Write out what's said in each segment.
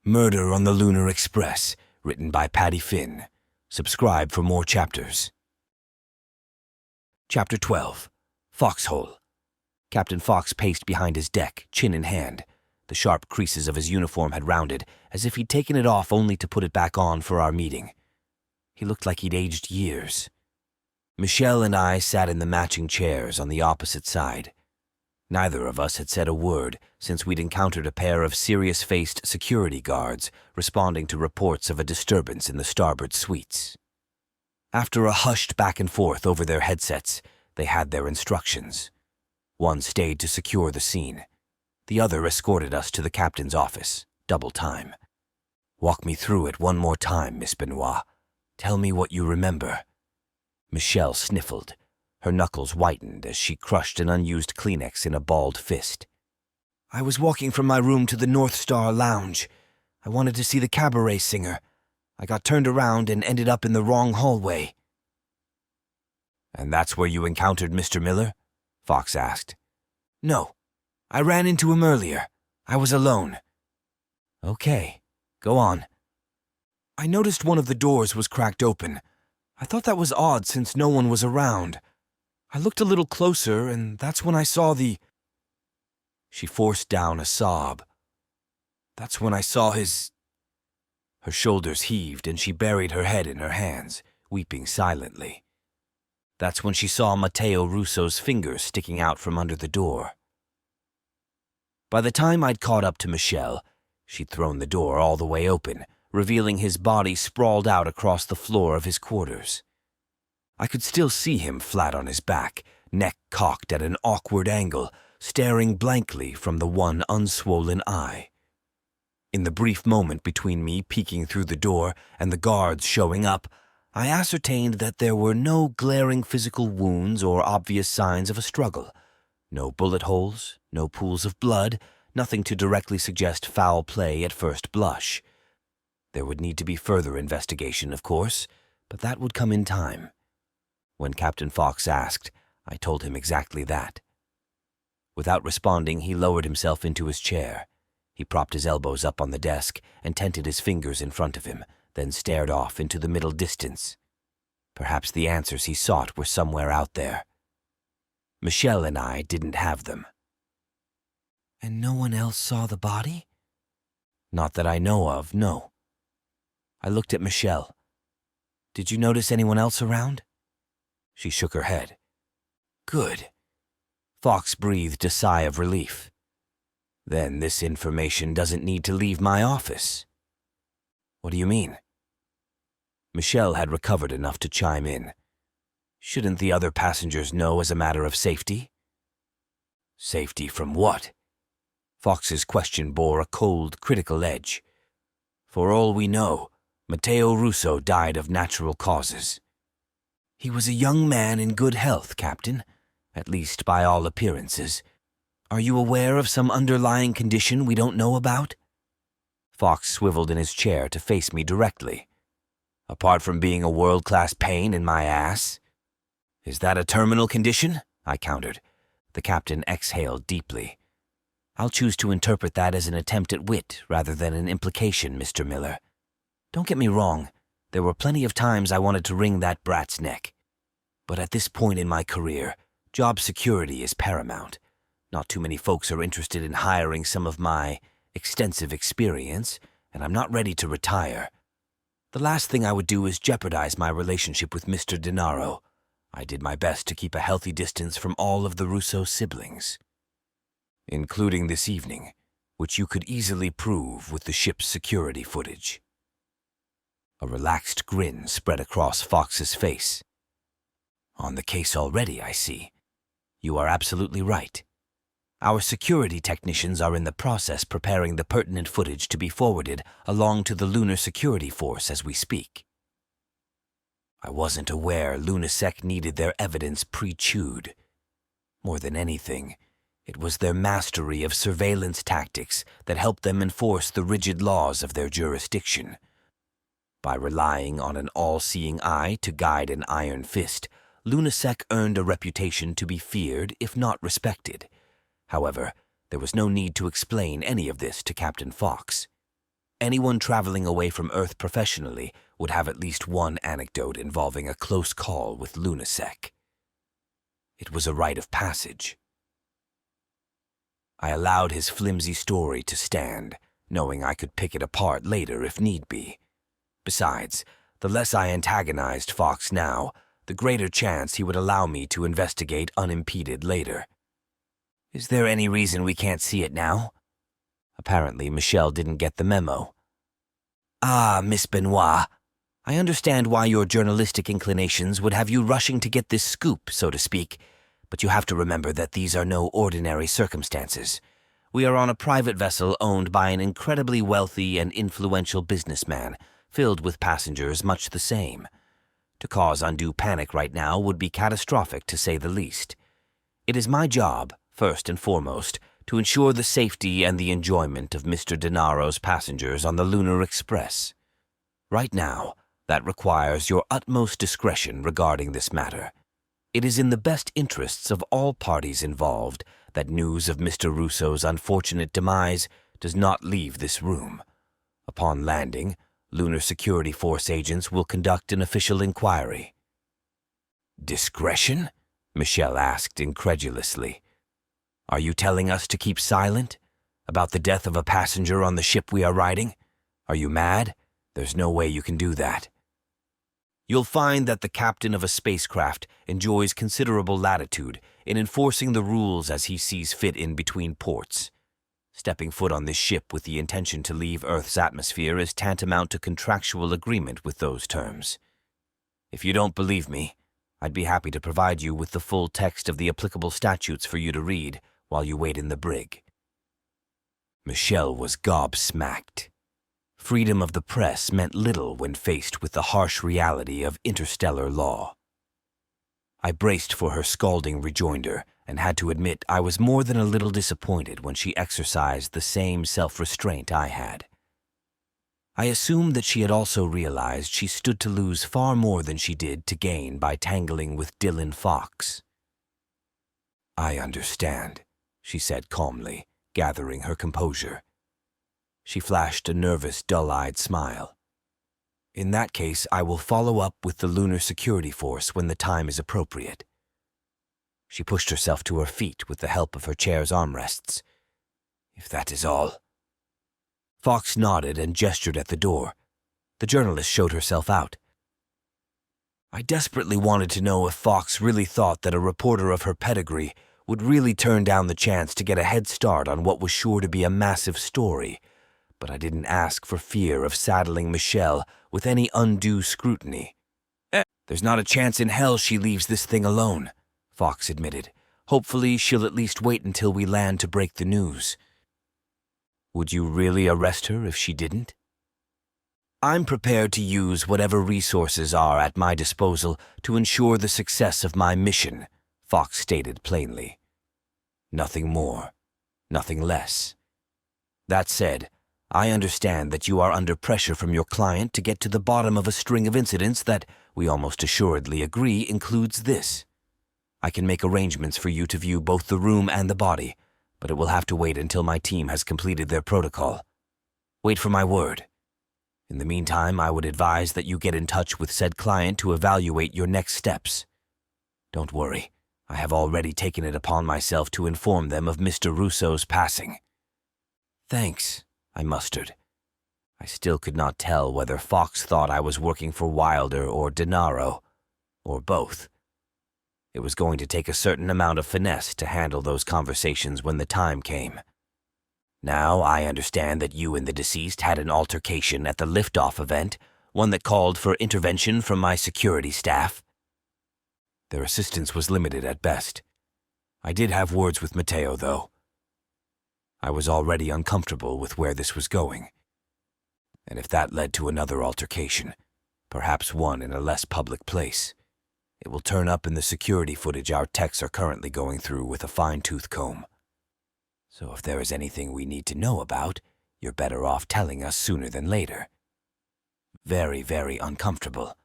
Murder on the Lunar Express, written by Paddy Finn. Subscribe for more chapters. Chapter 12. Foxhole. Captain Fox paced behind his deck, chin in hand. The sharp creases of his uniform had rounded, as if he'd taken it off only to put it back on for our meeting. He looked like he'd aged years. Michelle and I sat in the matching chairs on the opposite side. Neither of us had said a word since we'd encountered a pair of serious-faced security guards responding to reports of a disturbance in the starboard suites. After a hushed back and forth over their headsets, they had their instructions. One stayed to secure the scene. The other escorted us to the captain's office, double time. "Walk me through it one more time, Miss Benoit. Tell me what you remember." Michelle sniffled. Her knuckles whitened as she crushed an unused Kleenex in a balled fist. "I was walking from my room to the North Star Lounge. I wanted to see the cabaret singer. I got turned around and ended up in the wrong hallway." "And that's where you encountered Mr. Miller?" Fox asked. "No. I ran into him earlier. I was alone." "Okay. Go on." "I noticed one of the doors was cracked open. I thought that was odd since no one was around. I looked a little closer, and that's when I saw the—" She forced down a sob. "That's when I saw his—" Her shoulders heaved, and she buried her head in her hands, weeping silently. That's when she saw Matteo Russo's fingers sticking out from under the door. By the time I'd caught up to Michelle, she'd thrown the door all the way open, revealing his body sprawled out across the floor of his quarters. I could still see him flat on his back, neck cocked at an awkward angle, staring blankly from the one unswollen eye. In the brief moment between me peeking through the door and the guards showing up, I ascertained that there were no glaring physical wounds or obvious signs of a struggle. No bullet holes, no pools of blood, nothing to directly suggest foul play at first blush. There would need to be further investigation, of course, but that would come in time. When Captain Fox asked, I told him exactly that. Without responding, he lowered himself into his chair. He propped his elbows up on the desk and tented his fingers in front of him, then stared off into the middle distance. Perhaps the answers he sought were somewhere out there. Michelle and I didn't have them. "And no one else saw the body?" "Not that I know of, no." I looked at Michelle. "Did you notice anyone else around?" She shook her head. "Good." Fox breathed a sigh of relief. "Then this information doesn't need to leave my office." "What do you mean?" Michelle had recovered enough to chime in. "Shouldn't the other passengers know as a matter of safety?" "Safety from what?" Fox's question bore a cold, critical edge. "For all we know, Matteo Russo died of natural causes." "He was a young man in good health, Captain, at least by all appearances. Are you aware of some underlying condition we don't know about?" Fox swiveled in his chair to face me directly. "Apart from being a world-class pain in my ass?" "Is that a terminal condition?" I countered. The captain exhaled deeply. "I'll choose to interpret that as an attempt at wit rather than an implication, Mr. Miller. Don't get me wrong, there were plenty of times I wanted to wring that brat's neck. But at this point in my career, job security is paramount. Not too many folks are interested in hiring some of my extensive experience, and I'm not ready to retire. The last thing I would do is jeopardize my relationship with Mr. Denaro. I did my best to keep a healthy distance from all of the Russo siblings. Including this evening, which you could easily prove with the ship's security footage." A relaxed grin spread across Fox's face. "On the case already, I see. You are absolutely right. Our security technicians are in the process preparing the pertinent footage to be forwarded along to the Lunar Security Force as we speak." I wasn't aware Lunasec needed their evidence pre-chewed. More than anything, it was their mastery of surveillance tactics that helped them enforce the rigid laws of their jurisdiction. By relying on an all-seeing eye to guide an iron fist, Lunasec earned a reputation to be feared, if not respected. However, there was no need to explain any of this to Captain Fox. Anyone traveling away from Earth professionally would have at least one anecdote involving a close call with Lunasec. It was a rite of passage. I allowed his flimsy story to stand, knowing I could pick it apart later if need be. Besides, the less I antagonized Fox now, the greater chance he would allow me to investigate unimpeded later. Is there any reason we can't see it now? Apparently, Michelle didn't get the memo. Ah, Miss Benoit, I understand why your journalistic inclinations would have you rushing to get this scoop, so to speak, but you have to remember that these are no ordinary circumstances. We are on a private vessel owned by an incredibly wealthy and influential businessman, filled with passengers much the same. To cause undue panic right now would be catastrophic, to say the least. It is my job, first and foremost, to ensure the safety and the enjoyment of Mr. Denaro's passengers on the Lunar Express. Right now, that requires your utmost discretion regarding this matter. It is in the best interests of all parties involved that news of Mr. Russo's unfortunate demise does not leave this room. Upon landing, Lunar Security Force agents will conduct an official inquiry. Discretion? Michelle asked incredulously. Are you telling us to keep silent about the death of a passenger on the ship we are riding? Are you mad? There's no way you can do that. You'll find that the captain of a spacecraft enjoys considerable latitude in enforcing the rules as he sees fit in between ports. Stepping foot on this ship with the intention to leave Earth's atmosphere is tantamount to contractual agreement with those terms. If you don't believe me, I'd be happy to provide you with the full text of the applicable statutes for you to read while you wait in the brig. Michelle was gobsmacked. Freedom of the press meant little when faced with the harsh reality of interstellar law. I braced for her scalding rejoinder and had to admit I was more than a little disappointed when she exercised the same self-restraint I had. I assumed that she had also realized she stood to lose far more than she did to gain by tangling with Dylan Fox. I understand, she said calmly, gathering her composure. She flashed a nervous, dull-eyed smile. In that case, I will follow up with the Lunar Security Force when the time is appropriate. She pushed herself to her feet with the help of her chair's armrests. If that is all. Fox nodded and gestured at the door. The journalist showed herself out. I desperately wanted to know if Fox really thought that a reporter of her pedigree would really turn down the chance to get a head start on what was sure to be a massive story, but I didn't ask for fear of saddling Michelle with any undue scrutiny. There's not a chance in hell she leaves this thing alone, Fox admitted. Hopefully she'll at least wait until we land to break the news. Would you really arrest her if she didn't? I'm prepared to use whatever resources are at my disposal to ensure the success of my mission, Fox stated plainly. Nothing more, nothing less. That said, I understand that you are under pressure from your client to get to the bottom of a string of incidents that, we almost assuredly agree, includes this. I can make arrangements for you to view both the room and the body, but it will have to wait until my team has completed their protocol. Wait for my word. In the meantime, I would advise that you get in touch with said client to evaluate your next steps. Don't worry, I have already taken it upon myself to inform them of Mr. Russo's passing. Thanks, I mustered. I still could not tell whether Fox thought I was working for Wilder or Denaro, or both. It was going to take a certain amount of finesse to handle those conversations when the time came. Now I understand that you and the deceased had an altercation at the liftoff event, one that called for intervention from my security staff. Their assistance was limited at best. I did have words with Mateo, though. I was already uncomfortable with where this was going. And if that led to another altercation, perhaps one in a less public place, it will turn up in the security footage our techs are currently going through with a fine-tooth comb. So if there is anything we need to know about, you're better off telling us sooner than later. Very, very uncomfortable.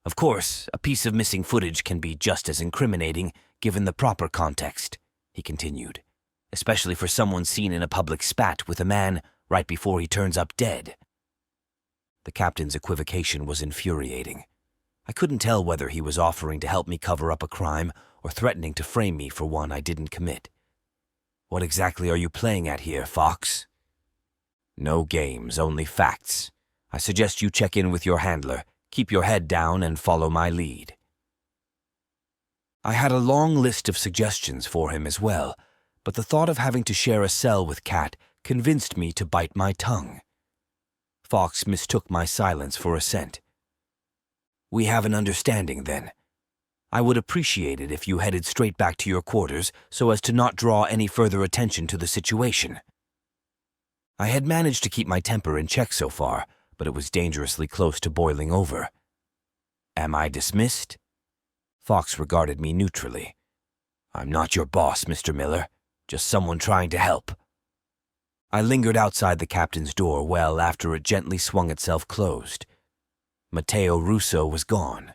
Of course, a piece of missing footage can be just as incriminating given the proper context, he continued, especially for someone seen in a public spat with a man right before he turns up dead. The captain's equivocation was infuriating. I couldn't tell whether he was offering to help me cover up a crime or threatening to frame me for one I didn't commit. What exactly are you playing at here, Fox? No games, only facts. I suggest you check in with your handler, keep your head down, and follow my lead. I had a long list of suggestions for him as well, but the thought of having to share a cell with Kat convinced me to bite my tongue. Fox mistook my silence for assent. We have an understanding, then. I would appreciate it if you headed straight back to your quarters so as to not draw any further attention to the situation. I had managed to keep my temper in check so far, but it was dangerously close to boiling over. Am I dismissed? Fox regarded me neutrally. I'm not your boss, Mr. Miller. Just someone trying to help. I lingered outside the captain's door well after it gently swung itself closed. Matteo Russo was gone.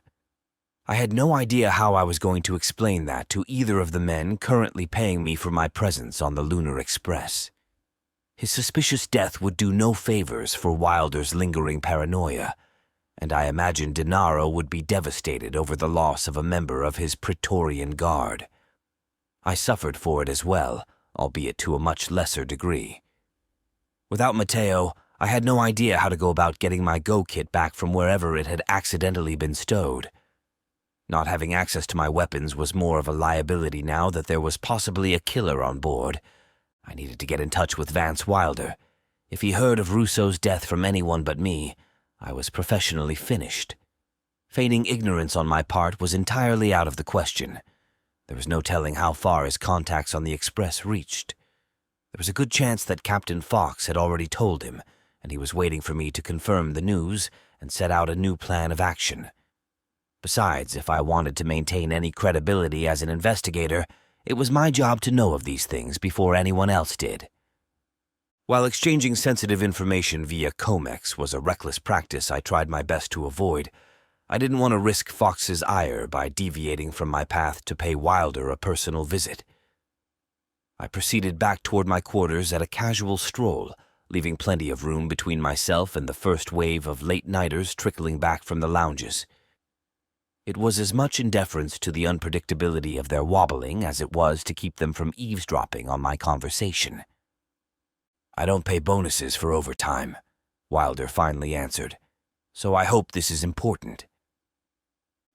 I had no idea how I was going to explain that to either of the men currently paying me for my presence on the Lunar Express. His suspicious death would do no favors for Wilder's lingering paranoia, and I imagined Denaro would be devastated over the loss of a member of his Praetorian Guard. I suffered for it as well, albeit to a much lesser degree. Without Matteo, I had no idea how to go about getting my Go kit back from wherever it had accidentally been stowed. Not having access to my weapons was more of a liability now that there was possibly a killer on board. I needed to get in touch with Vance Wilder. If he heard of Russo's death from anyone but me, I was professionally finished. Feigning ignorance on my part was entirely out of the question. There was no telling how far his contacts on the Express reached. There was a good chance that Captain Fox had already told him, and he was waiting for me to confirm the news and set out a new plan of action. Besides, if I wanted to maintain any credibility as an investigator, it was my job to know of these things before anyone else did. While exchanging sensitive information via Comex was a reckless practice I tried my best to avoid, I didn't want to risk Fox's ire by deviating from my path to pay Wilder a personal visit. I proceeded back toward my quarters at a casual stroll, leaving plenty of room between myself and the first wave of late-nighters trickling back from the lounges. It was as much in deference to the unpredictability of their wobbling as it was to keep them from eavesdropping on my conversation. I don't pay bonuses for overtime, Wilder finally answered, so I hope this is important.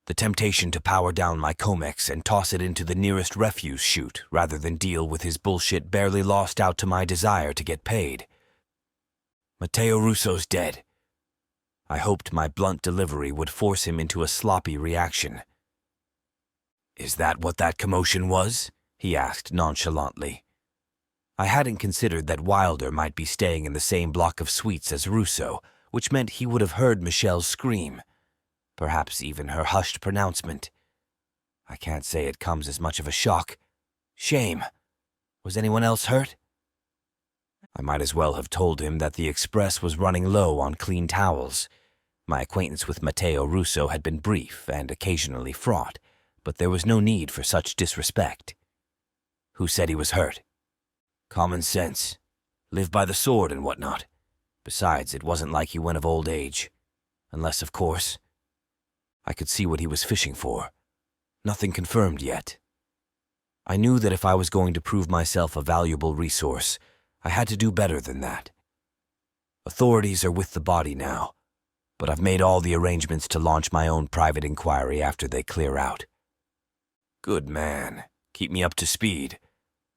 The temptation to power down my Comex and toss it into the nearest refuse chute rather than deal with his bullshit barely lost out to my desire to get paid. Matteo Russo's dead. I hoped my blunt delivery would force him into a sloppy reaction. Is that what that commotion was? He asked nonchalantly. I hadn't considered that Wilder might be staying in the same block of suites as Russo, which meant he would have heard Michelle's scream. Perhaps even her hushed pronouncement. I can't say it comes as much of a shock. Shame. Was anyone else hurt? I might as well have told him that the Express was running low on clean towels. My acquaintance with Matteo Russo had been brief and occasionally fraught, but there was no need for such disrespect. Who said he was hurt? Common sense. Live by the sword and whatnot. Besides, it wasn't like he went of old age. Unless, of course, I could see what he was fishing for. Nothing confirmed yet. I knew that if I was going to prove myself a valuable resource, I had to do better than that. Authorities are with the body now, but I've made all the arrangements to launch my own private inquiry after they clear out. Good man. Keep me up to speed.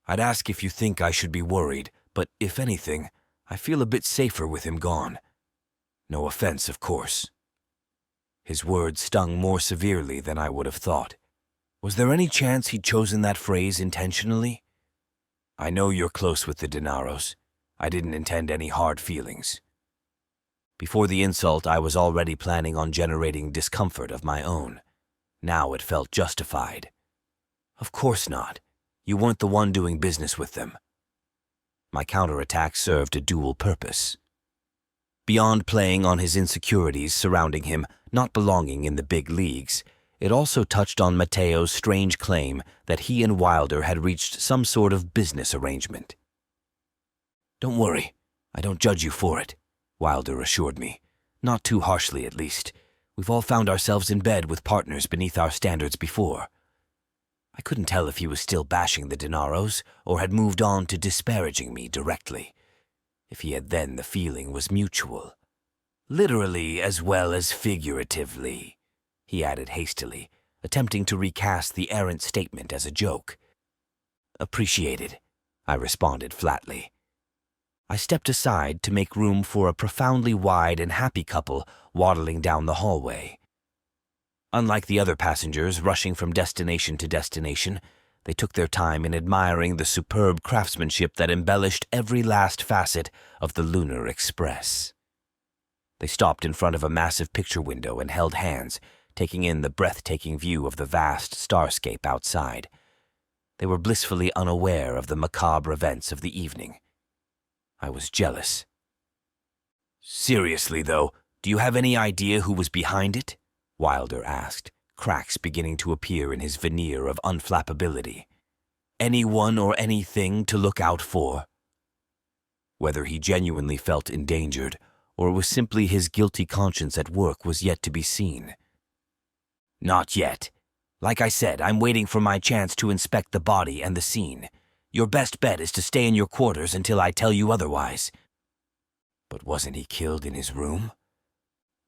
I'd ask if you think I should be worried, but if anything, I feel a bit safer with him gone. No offense, of course. His words stung more severely than I would have thought. Was there any chance he'd chosen that phrase intentionally? I know you're close with the Denaros. I didn't intend any hard feelings. Before the insult, I was already planning on generating discomfort of my own. Now it felt justified. Of course not. You weren't the one doing business with them. My counterattack served a dual purpose. Beyond playing on his insecurities surrounding him not belonging in the big leagues, it also touched on Matteo's strange claim that he and Wilder had reached some sort of business arrangement. Don't worry, I don't judge you for it, Wilder assured me. Not too harshly, at least. We've all found ourselves in bed with partners beneath our standards before. I couldn't tell if he was still bashing the Dineros or had moved on to disparaging me directly. If he had, then the feeling was mutual. Literally as well as figuratively, he added hastily, attempting to recast the errant statement as a joke. Appreciated, I responded flatly. I stepped aside to make room for a profoundly wide and happy couple waddling down the hallway. Unlike the other passengers rushing from destination to destination, they took their time in admiring the superb craftsmanship that embellished every last facet of the Lunar Express. They stopped in front of a massive picture window and held hands, taking in the breathtaking view of the vast starscape outside. They were blissfully unaware of the macabre events of the evening. I was jealous. Seriously, though, do you have any idea who was behind it? Wilder asked, cracks beginning to appear in his veneer of unflappability. Anyone or anything to look out for? Whether he genuinely felt endangered, or was simply his guilty conscience at work, was yet to be seen. Not yet. Like I said, I'm waiting for my chance to inspect the body and the scene. Your best bet is to stay in your quarters until I tell you otherwise. But wasn't he killed in his room?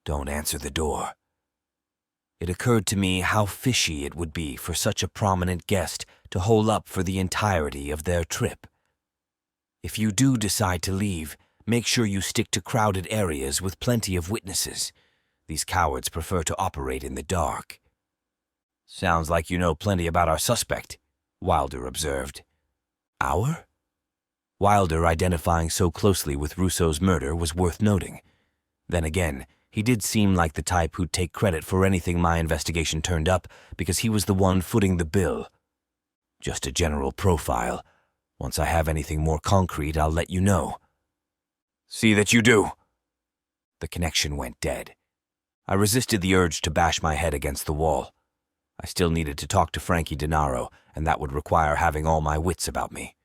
Don't answer the door. It occurred to me how fishy it would be for such a prominent guest to hole up for the entirety of their trip. If you do decide to leave, make sure you stick to crowded areas with plenty of witnesses. These cowards prefer to operate in the dark. Sounds like you know plenty about our suspect, Wilder observed. Our? Wilder identifying so closely with Russo's murder was worth noting. Then again, he did seem like the type who'd take credit for anything my investigation turned up because he was the one footing the bill. Just a general profile. Once I have anything more concrete, I'll let you know. See that you do. The connection went dead. I resisted the urge to bash my head against the wall. I still needed to talk to Frankie Denaro, and that would require having all my wits about me.